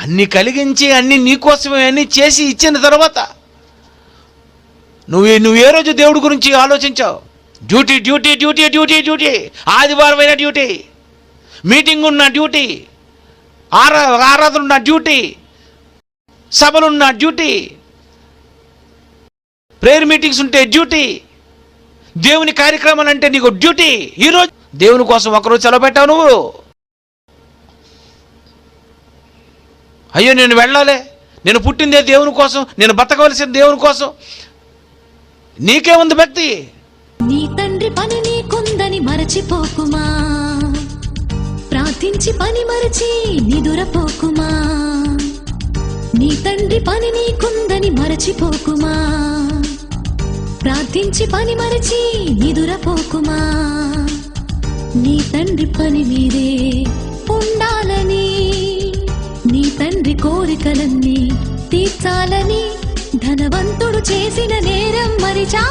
అన్ని కలిగించి అన్ని నీకోసమే అన్ని చేసి ఇచ్చిన తర్వాత నువ్వు ఏ రోజు దేవుడి గురించి ఆలోచించావు? Duty duty duty duty duty, ఆదివారం అయిన డ్యూటీ, మీటింగ్ ఉన్న డ్యూటీ, ఆరాధన ఉన్న డ్యూటీ, సభలున్న డ్యూటీ, ప్రేయర్ మీటింగ్స్ ఉంటే డ్యూటీ, దేవుని కార్యక్రమాలు అంటే నీకు డ్యూటీ. ఈరోజు దేవుని కోసం ఒకరోజు సెలవు పెట్టావు నువ్వు. అయ్యో నేను వెళ్ళాలి, నేను పుట్టిందే దేవుని కోసం, నేను బతకవలసిన దేవుని కోసం. నీకేముంది భక్తి? నీ తండ్రి పని నీకుందని మరచిపోకుమా, ప్రార్థించి పని మరచి నిదురపోకుమా. నీ తండ్రి పని నీకుందని మరచిపోకుమా, ప్రార్థించి పని మరచి నిదురపోకుమా. నీ తండ్రి పని మీదే ఉండాలని, నీ తండ్రి కోరికలన్నీ తీర్చాలని, ధనవంతుడు చేసిన నేరం మరిచా